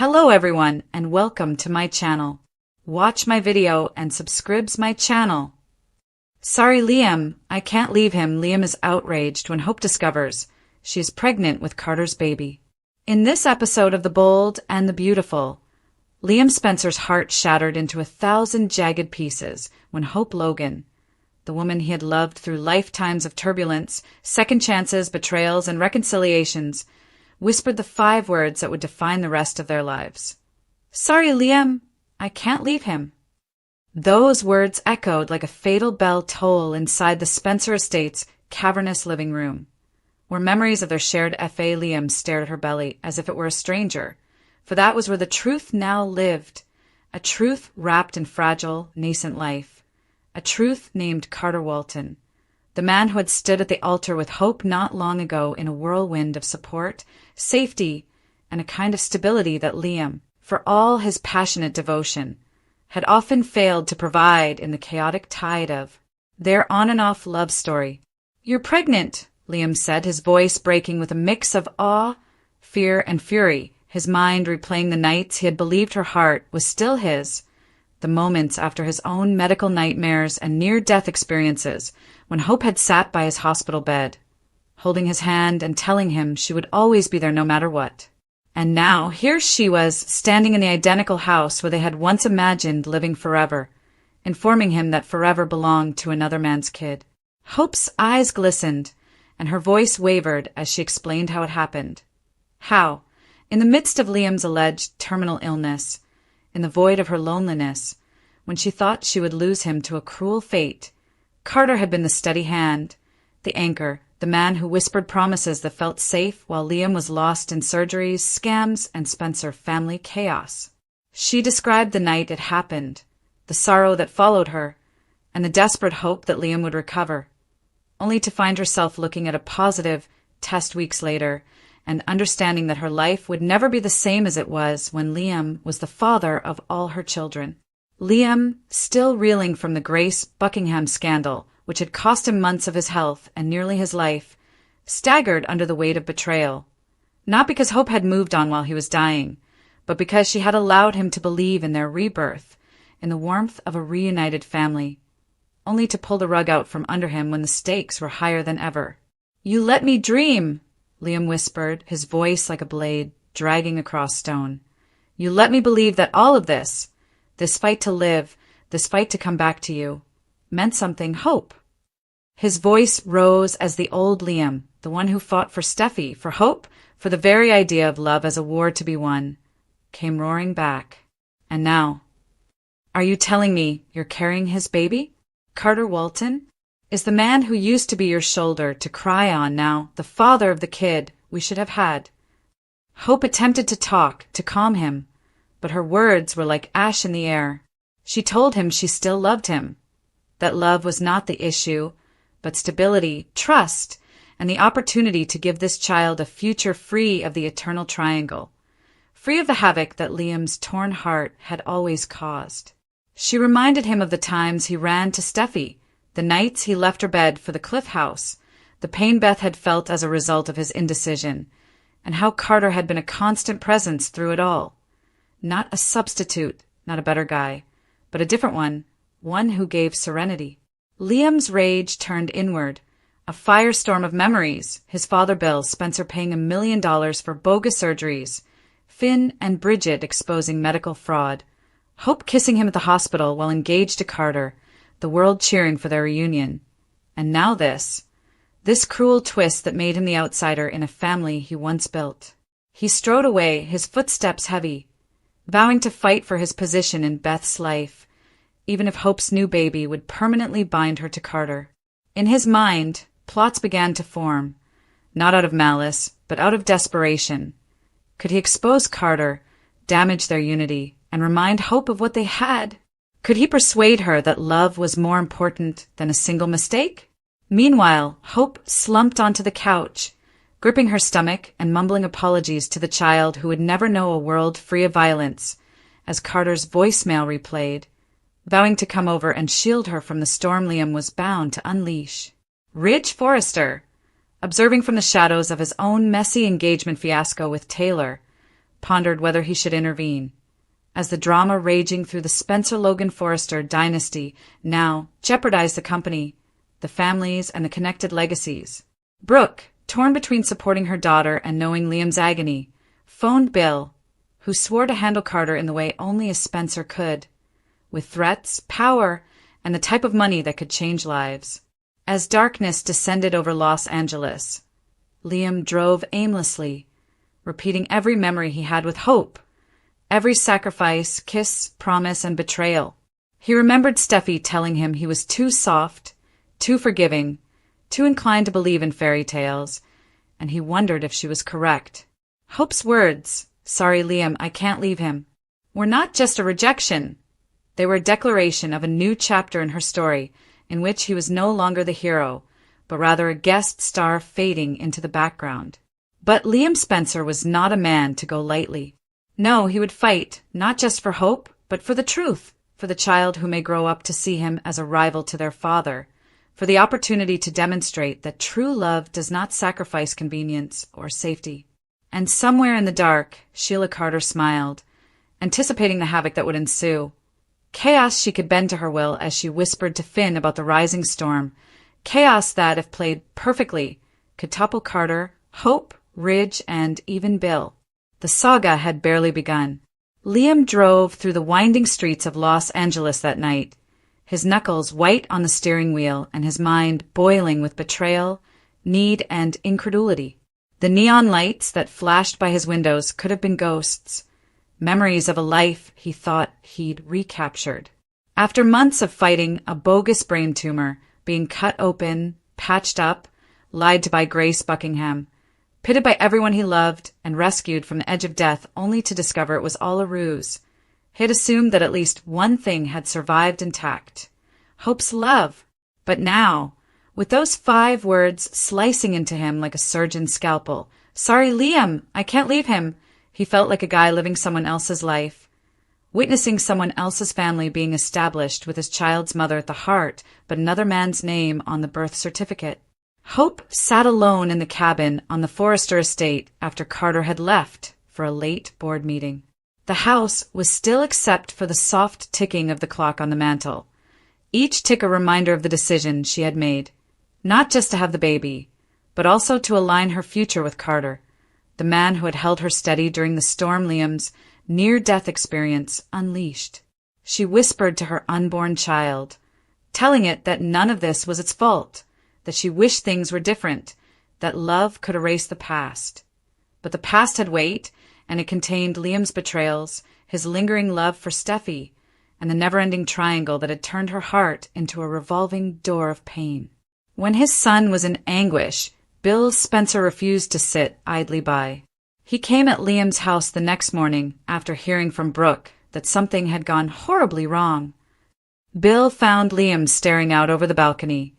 Hello everyone and welcome to my channel. Watch my video and subscribe my channel. Sorry Liam, I can't leave him. Liam is outraged when Hope discovers she is pregnant with Carter's baby. In this episode of The Bold and the Beautiful, Liam Spencer's heart shattered into 1,000 jagged pieces when Hope Logan, the woman he had loved through lifetimes of turbulence, second chances, betrayals, and reconciliations, whispered the 5 words that would define the rest of their lives. Sorry, Liam, I can't leave him. Those words echoed like a fatal bell toll inside the Spencer estate's cavernous living room, where memories of their shared FA. Liam stared at her belly as if it were a stranger, for that was where the truth now lived, a truth wrapped in fragile, nascent life, a truth named Carter Walton, the man who had stood at the altar with Hope not long ago in a whirlwind of support, safety, and a kind of stability that Liam, for all his passionate devotion, had often failed to provide in the chaotic tide of their on-and-off love story. "You're pregnant," Liam said, his voice breaking with a mix of awe, fear, and fury, his mind replaying the nights he had believed her heart was still his, the moments after his own medical nightmares and near-death experiences when Hope had sat by his hospital bed, holding his hand and telling him she would always be there no matter what. And now here she was, standing in the identical house where they had once imagined living forever, informing him that forever belonged to another man's kid. Hope's eyes glistened, and her voice wavered as she explained how it happened. How, in the midst of Liam's alleged terminal illness, in the void of her loneliness, when she thought she would lose him to a cruel fate, Carter had been the steady hand, the anchor, the man who whispered promises that felt safe while Liam was lost in surgeries, scams, and Spencer family chaos. She described the night it happened, the sorrow that followed her, and the desperate hope that Liam would recover, only to find herself looking at a positive test weeks later and understanding that her life would never be the same as it was when Liam was the father of all her children. Liam, still reeling from the Grace Buckingham scandal, which had cost him months of his health and nearly his life, staggered under the weight of betrayal, not because Hope had moved on while he was dying, but because she had allowed him to believe in their rebirth, in the warmth of a reunited family, only to pull the rug out from under him when the stakes were higher than ever. "You let me dream," Liam whispered, his voice like a blade dragging across stone. "You let me believe that all of this fight to live, this fight to come back to you, meant something, Hope." His voice rose as the old Liam, the one who fought for Steffi, for Hope, for the very idea of love as a war to be won, came roaring back. "And now, are you telling me you're carrying his baby? Carter Walton is the man who used to be your shoulder to cry on now, the father of the kid we should have had." Hope attempted to talk, to calm him, but her words were like ash in the air. She told him she still loved him, that love was not the issue, but stability, trust, and the opportunity to give this child a future free of the eternal triangle, free of the havoc that Liam's torn heart had always caused. She reminded him of the times he ran to Steffi, the nights he left her bed for the Cliff House, the pain Beth had felt as a result of his indecision, and how Carter had been a constant presence through it all. Not a substitute, not a better guy, but a different one who gave serenity. Liam's rage turned inward, a firestorm of memories, his father Bill, Spencer paying $1 million for bogus surgeries, Finn and Bridget exposing medical fraud, Hope kissing him at the hospital while engaged to Carter, the world cheering for their reunion. And now this cruel twist that made him the outsider in a family he once built. He strode away, his footsteps heavy, vowing to fight for his position in Beth's life, even if Hope's new baby would permanently bind her to Carter. In his mind, plots began to form, not out of malice, but out of desperation. Could he expose Carter, damage their unity, and remind Hope of what they had? Could he persuade her that love was more important than a single mistake? Meanwhile, Hope slumped onto the couch, gripping her stomach and mumbling apologies to the child who would never know a world free of violence, as Carter's voicemail replayed, vowing to come over and shield her from the storm Liam was bound to unleash. Ridge Forrester, observing from the shadows of his own messy engagement fiasco with Taylor, pondered whether he should intervene, as the drama raging through the Spencer-Logan-Forrester dynasty now jeopardized the company, the families, and the connected legacies. Brooke, torn between supporting her daughter and knowing Liam's agony, phoned Bill, who swore to handle Carter in the way only a Spencer could, with threats, power, and the type of money that could change lives. As darkness descended over Los Angeles, Liam drove aimlessly, repeating every memory he had with Hope, every sacrifice, kiss, promise, and betrayal. He remembered Steffi telling him he was too soft, too forgiving, too inclined to believe in fairy tales, and he wondered if she was correct. Hope's words, "Sorry, Liam, I can't leave him," were not just a rejection. They were a declaration of a new chapter in her story, in which he was no longer the hero, but rather a guest star fading into the background. But Liam Spencer was not a man to go lightly. No, he would fight, not just for Hope, but for the truth, for the child who may grow up to see him as a rival to their father, for the opportunity to demonstrate that true love does not sacrifice convenience or safety. And somewhere in the dark, Sheila Carter smiled, anticipating the havoc that would ensue. Chaos she could bend to her will as she whispered to Finn about the rising storm, chaos that, if played perfectly, could topple Carter, Hope, Ridge, and even Bill. The saga had barely begun. Liam drove through the winding streets of Los Angeles that night, his knuckles white on the steering wheel and his mind boiling with betrayal, need, and incredulity. The neon lights that flashed by his windows could have been ghosts, memories of a life he thought he'd recaptured. After months of fighting a bogus brain tumor, being cut open, patched up, lied to by Grace Buckingham, pitted by everyone he loved, and rescued from the edge of death only to discover it was all a ruse, he had assumed that at least one thing had survived intact: Hope's love. But now, with those 5 words slicing into him like a surgeon's scalpel, "Sorry, Liam, I can't leave him," he felt like a guy living someone else's life, witnessing someone else's family being established with his child's mother at the heart, but another man's name on the birth certificate. Hope sat alone in the cabin on the Forrester estate after Carter had left for a late board meeting. The house was still except for the soft ticking of the clock on the mantel, each tick a reminder of the decision she had made, not just to have the baby, but also to align her future with Carter, the man who had held her steady during the storm Liam's near-death experience unleashed. She whispered to her unborn child, telling it that none of this was its fault, that she wished things were different, that love could erase the past. But the past had weight, and it contained Liam's betrayals, his lingering love for Steffi, and the never-ending triangle that had turned her heart into a revolving door of pain. When his son was in anguish, Bill Spencer refused to sit idly by. He came at Liam's house the next morning after hearing from Brooke that something had gone horribly wrong. Bill found Liam staring out over the balcony,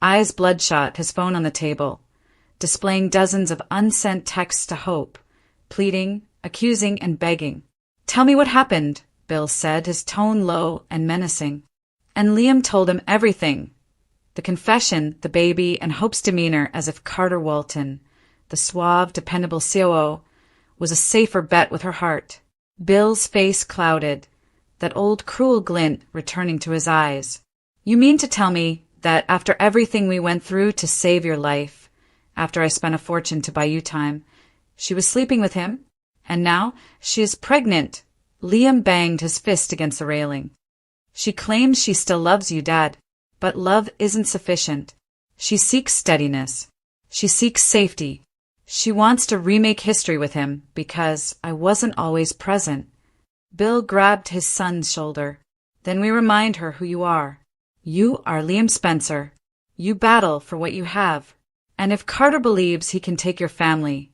eyes bloodshot, his phone on the table, displaying dozens of unsent texts to Hope, pleading, accusing, and begging. "Tell me what happened," Bill said, his tone low and menacing. And Liam told him everything. The confession, the baby, and Hope's demeanor as if Carter Walton, the suave, dependable COO, was a safer bet with her heart. Bill's face clouded, that old cruel glint returning to his eyes. "You mean to tell me that after everything we went through to save your life, after I spent a fortune to buy you time, she was sleeping with him, and now she is pregnant?" Liam banged his fist against the railing. "She claims she still loves you, Dad. But love isn't sufficient. She seeks steadiness. She seeks safety. She wants to remake history with him because I wasn't always present." Bill grabbed his son's shoulder. "Then we remind her who you are. You are Liam Spencer. You battle for what you have. And if Carter believes he can take your family,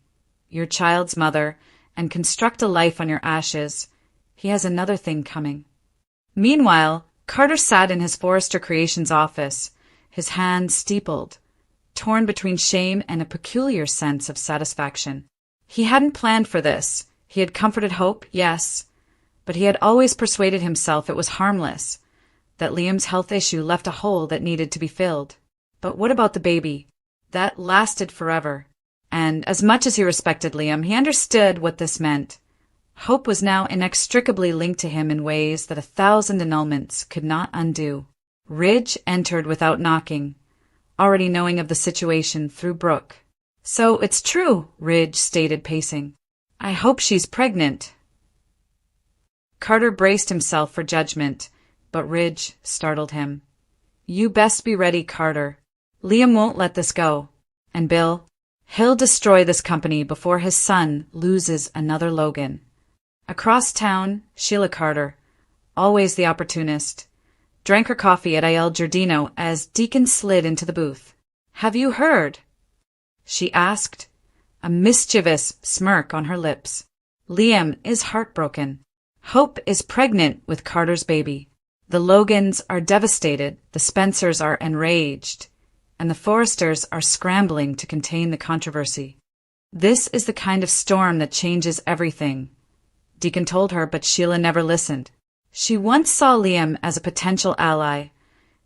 your child's mother, and construct a life on your ashes, he has another thing coming." Meanwhile, Carter sat in his Forrester Creations office, his hands steepled, torn between shame and a peculiar sense of satisfaction. He hadn't planned for this. He had comforted Hope, yes, but he had always persuaded himself it was harmless, that Liam's health issue left a hole that needed to be filled. But what about the baby? That lasted forever. And as much as he respected Liam, he understood what this meant. Hope was now inextricably linked to him in ways that 1,000 annulments could not undo. Ridge entered without knocking, already knowing of the situation through Brooke. "So it's true," Ridge stated, pacing. "I hope she's pregnant." Carter braced himself for judgment, but Ridge startled him. "You best be ready, Carter. Liam won't let this go. And Bill, he'll destroy this company before his son loses another Logan." Across town, Sheila Carter, always the opportunist, drank her coffee at Il Giardino as Deacon slid into the booth. "Have you heard?" she asked, a mischievous smirk on her lips. "Liam is heartbroken. Hope is pregnant with Carter's baby. The Logans are devastated, the Spencers are enraged, and the Forresters are scrambling to contain the controversy. This is the kind of storm that changes everything," Deacon told her, but Sheila never listened. She once saw Liam as a potential ally,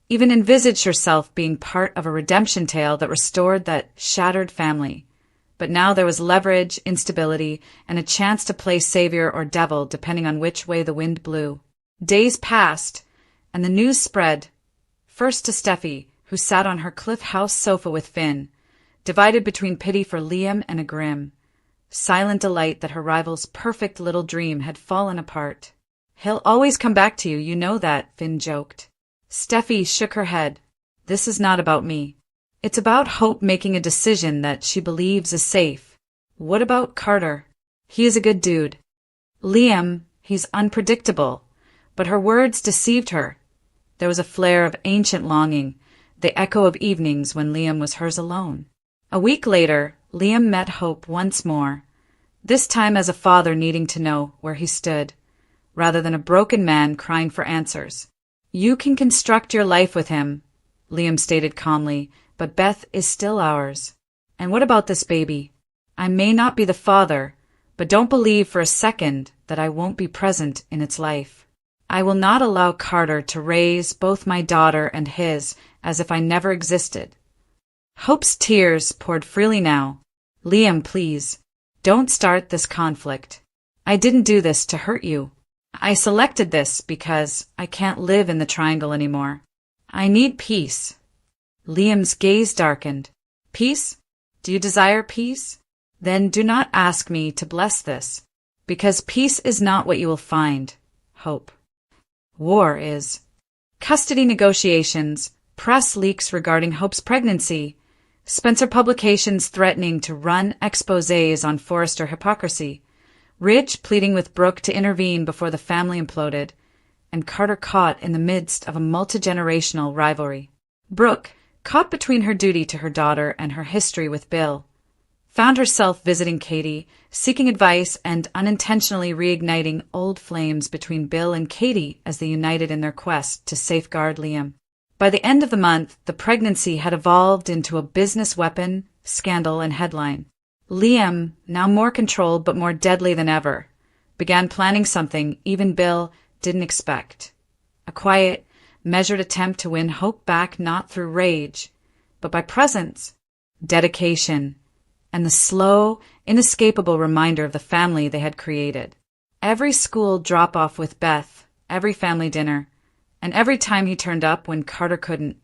even envisaged herself being part of a redemption tale that restored that shattered family. But now there was leverage, instability, and a chance to play savior or devil depending on which way the wind blew. Days passed, and the news spread, first to Steffi, who sat on her Cliff House sofa with Finn, divided between pity for Liam and a grim, silent delight that her rival's perfect little dream had fallen apart. "He'll always come back to you, you know that," Finn joked. Steffi shook her head. "This is not about me. It's about Hope making a decision that she believes is safe. What about Carter? He is a good dude. Liam, he's unpredictable." But her words deceived her. There was a flare of ancient longing, the echo of evenings when Liam was hers alone. A week later, Liam met Hope once more, this time as a father needing to know where he stood, rather than a broken man crying for answers. "You can construct your life with him," Liam stated calmly, "but Beth is still ours. And what about this baby? I may not be the father, but don't believe for a second that I won't be present in its life. I will not allow Carter to raise both my daughter and his as if I never existed." Hope's tears poured freely now. "Liam, please, don't start this conflict. I didn't do this to hurt you. I selected this because I can't live in the triangle anymore. I need peace." Liam's gaze darkened. "Peace? Do you desire peace? Then do not ask me to bless this, because peace is not what you will find, Hope. War is." Custody negotiations, press leaks regarding Hope's pregnancy, Spencer publications threatening to run exposés on Forrester hypocrisy, Ridge pleading with Brooke to intervene before the family imploded, and Carter caught in the midst of a multi-generational rivalry. Brooke, caught between her duty to her daughter and her history with Bill, found herself visiting Katie, seeking advice and unintentionally reigniting old flames between Bill and Katie as they united in their quest to safeguard Liam. By the end of the month, the pregnancy had evolved into a business weapon, scandal, and headline. Liam, now more controlled but more deadly than ever, began planning something even Bill didn't expect. A quiet, measured attempt to win Hope back not through rage, but by presence, dedication, and the slow, inescapable reminder of the family they had created. Every school drop-off with Beth, every family dinner, and every time he turned up when Carter couldn't,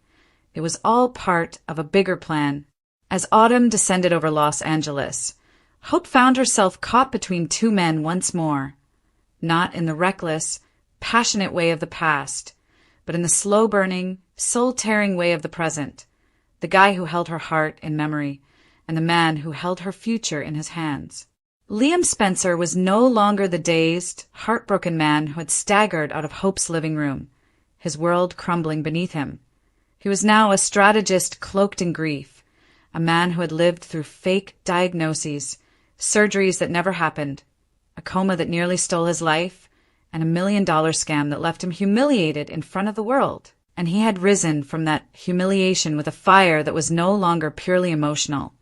it was all part of a bigger plan. As autumn descended over Los Angeles, Hope found herself caught between two men once more, not in the reckless, passionate way of the past, but in the slow-burning, soul-tearing way of the present, the guy who held her heart in memory, and the man who held her future in his hands. Liam Spencer was no longer the dazed, heartbroken man who had staggered out of Hope's living room, his world crumbling beneath him. He was now a strategist cloaked in grief, a man who had lived through fake diagnoses, surgeries that never happened, a coma that nearly stole his life, and $1 million scam that left him humiliated in front of the world. And he had risen from that humiliation with a fire that was no longer purely emotional,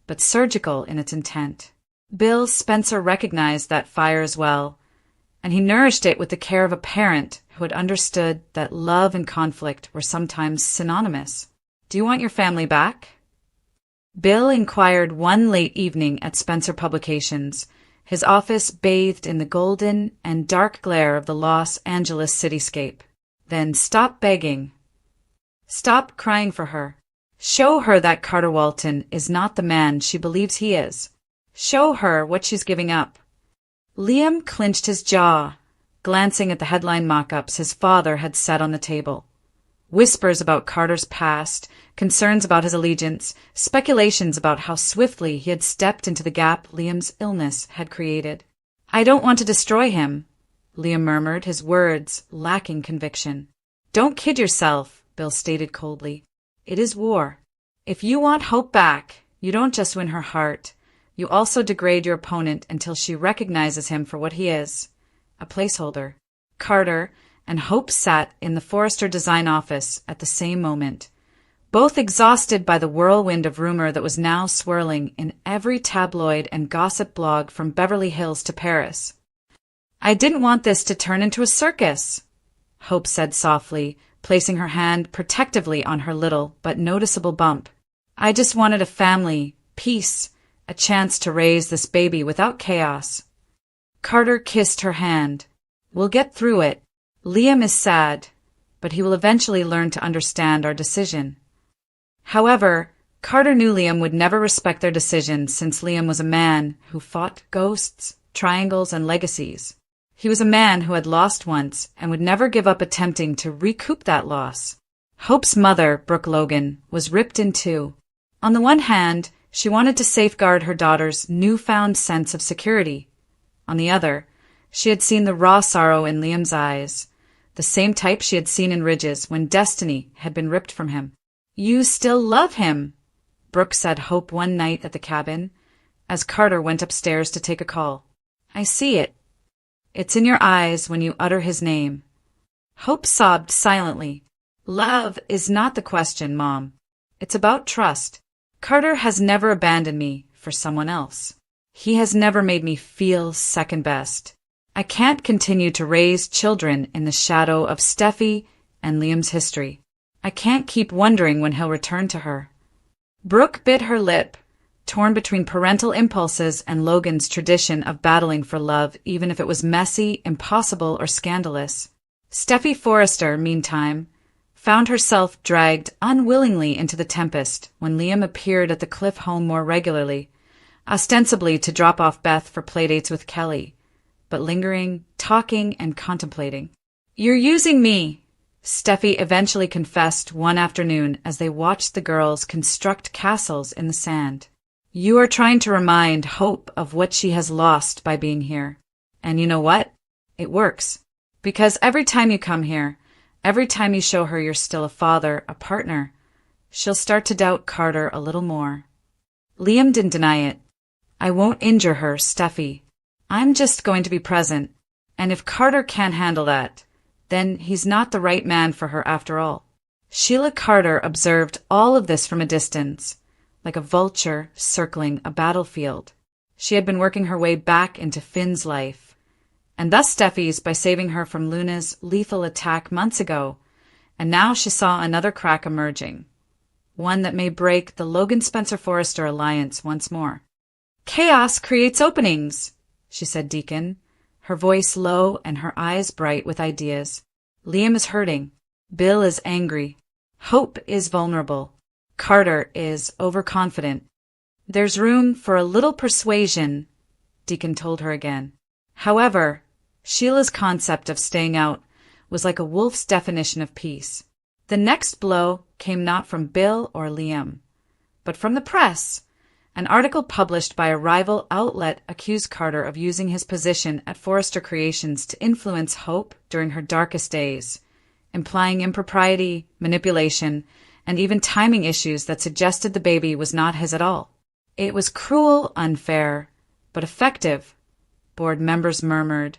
but surgical in its intent. Bill Spencer recognized that fire as well, and he nourished it with the care of a parent who had understood that love and conflict were sometimes synonymous. "Do you want your family back?" Bill inquired one late evening at Spencer Publications, his office bathed in the golden and dark glare of the Los Angeles cityscape. Then stop begging. Stop crying for her. Show her that Carter Walton is not the man she believes he is. Show her what she's giving up. Liam clenched his jaw, glancing at the headline mock-ups his father had set on the table. Whispers about Carter's past, concerns about his allegiance, speculations about how swiftly he had stepped into the gap Liam's illness had created. "I don't want to destroy him," Liam murmured, his words lacking conviction. "Don't kid yourself," Bill stated coldly. "It is war. If you want Hope back, you don't just win her heart. You also degrade your opponent until she recognizes him for what he is, a placeholder." Carter and Hope sat in the Forrester design office at the same moment, both exhausted by the whirlwind of rumor that was now swirling in every tabloid and gossip blog from Beverly Hills to Paris. "I didn't want this to turn into a circus," Hope said softly, placing her hand protectively on her little but noticeable bump. "I just wanted a family, peace, a chance to raise this baby without chaos." Carter kissed her hand. "We'll get through it. Liam is sad, but he will eventually learn to understand our decision." However, Carter knew Liam would never respect their decision since Liam was a man who fought ghosts, triangles, and legacies. He was a man who had lost once and would never give up attempting to recoup that loss. Hope's mother, Brooke Logan, was ripped in two. On the one hand, she wanted to safeguard her daughter's newfound sense of security. On the other, she had seen the raw sorrow in Liam's eyes, the same type she had seen in Ridge's when destiny had been ripped from him. "You still love him," Brooke said Hope one night at the cabin, as Carter went upstairs to take a call. "I see it. It's in your eyes when you utter his name." Hope sobbed silently. "Love is not the question, Mom. It's about trust. Carter has never abandoned me for someone else. He has never made me feel second best. I can't continue to raise children in the shadow of Steffi and Liam's history. I can't keep wondering when he'll return to her." Brooke bit her lip, torn between parental impulses and Logan's tradition of battling for love, even if it was messy, impossible, or scandalous. Steffi Forrester, meantime, found herself dragged unwillingly into the tempest when Liam appeared at the Cliff home more regularly, ostensibly to drop off Beth for playdates with Kelly, but lingering, talking, and contemplating. "You're using me," Steffi eventually confessed one afternoon as they watched the girls construct castles in the sand. "You are trying to remind Hope of what she has lost by being here. And you know what? It works. Because every time you come here, every time you show her you're still a father, a partner, she'll start to doubt Carter a little more." Liam didn't deny it. "I won't injure her, Steffi. I'm just going to be present. And if Carter can't handle that, then he's not the right man for her after all." Sheila Carter observed all of this from a distance, like a vulture circling a battlefield. She had been working her way back into Finn's life, and thus Steffi's by saving her from Luna's lethal attack months ago, and now she saw another crack emerging, one that may break the Logan Spencer-Forrester alliance once more. "Chaos creates openings," she said Deacon, her voice low and her eyes bright with ideas. "Liam is hurting. Bill is angry. Hope is vulnerable. Carter is overconfident. There's room for a little persuasion," Deacon told her again. However, Sheila's concept of staying out was like a wolf's definition of peace. The next blow came not from Bill or Liam, but from the press. An article published by a rival outlet accused Carter of using his position at Forrester Creations to influence Hope during her darkest days, implying impropriety, manipulation, and even timing issues that suggested the baby was not his at all. It was cruel, unfair, but effective, board members murmured.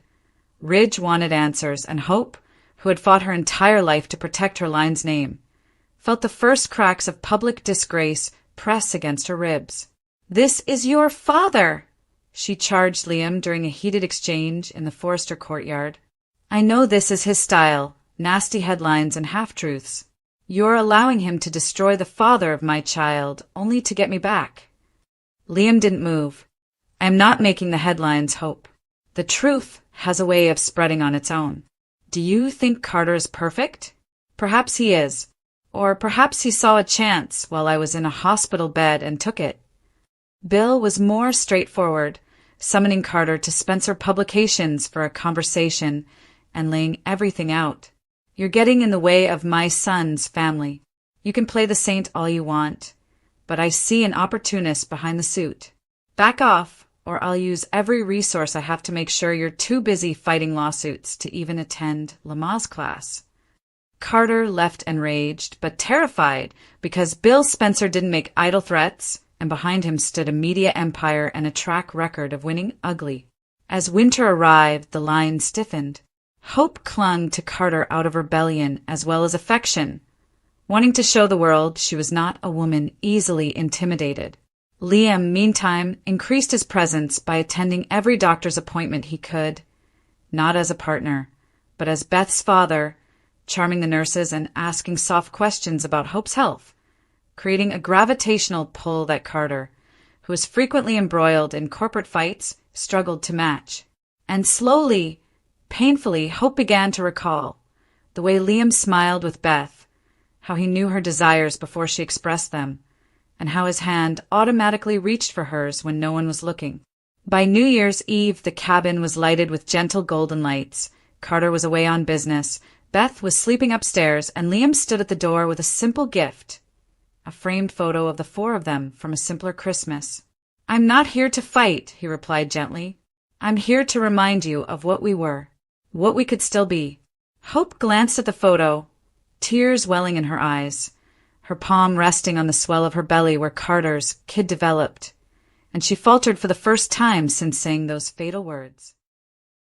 Ridge wanted answers, and Hope, who had fought her entire life to protect her line's name, felt the first cracks of public disgrace press against her ribs. "This is your father," she charged Liam during a heated exchange in the Forrester courtyard. "I know this is his style, nasty headlines and half-truths. You're allowing him to destroy the father of my child only to get me back." Liam didn't move. I am not making the headlines, Hope. The truth has a way of spreading on its own. Do you think Carter is perfect? Perhaps he is. Or perhaps he saw a chance while I was in a hospital bed and took it. Bill was more straightforward, summoning Carter to Spencer Publications for a conversation and laying everything out. You're getting in the way of my son's family. You can play the saint all you want, but I see an opportunist behind the suit. Back off, or I'll use every resource I have to make sure you're too busy fighting lawsuits to even attend Lamaze class. Carter left enraged, but terrified, because Bill Spencer didn't make idle threats, and behind him stood a media empire and a track record of winning ugly. As winter arrived, the line stiffened. Hope clung to Carter out of rebellion as well as affection, wanting to show the world she was not a woman easily intimidated. Liam, meantime, increased his presence by attending every doctor's appointment he could, not as a partner, but as Beth's father, charming the nurses and asking soft questions about Hope's health, creating a gravitational pull that Carter, who was frequently embroiled in corporate fights, struggled to match. And slowly, painfully, Hope began to recall the way Liam smiled with Beth, how he knew her desires before she expressed them, and how his hand automatically reached for hers when no one was looking. By New Year's Eve, the cabin was lighted with gentle golden lights. Carter was away on business, Beth was sleeping upstairs, and Liam stood at the door with a simple gift, a framed photo of the four of them from a simpler Christmas. "I'm not here to fight," he replied gently. "I'm here to remind you of what we were, what we could still be." Hope glanced at the photo, tears welling in her eyes, her palm resting on the swell of her belly where Carter's kid developed, and she faltered for the first time since saying those fatal words.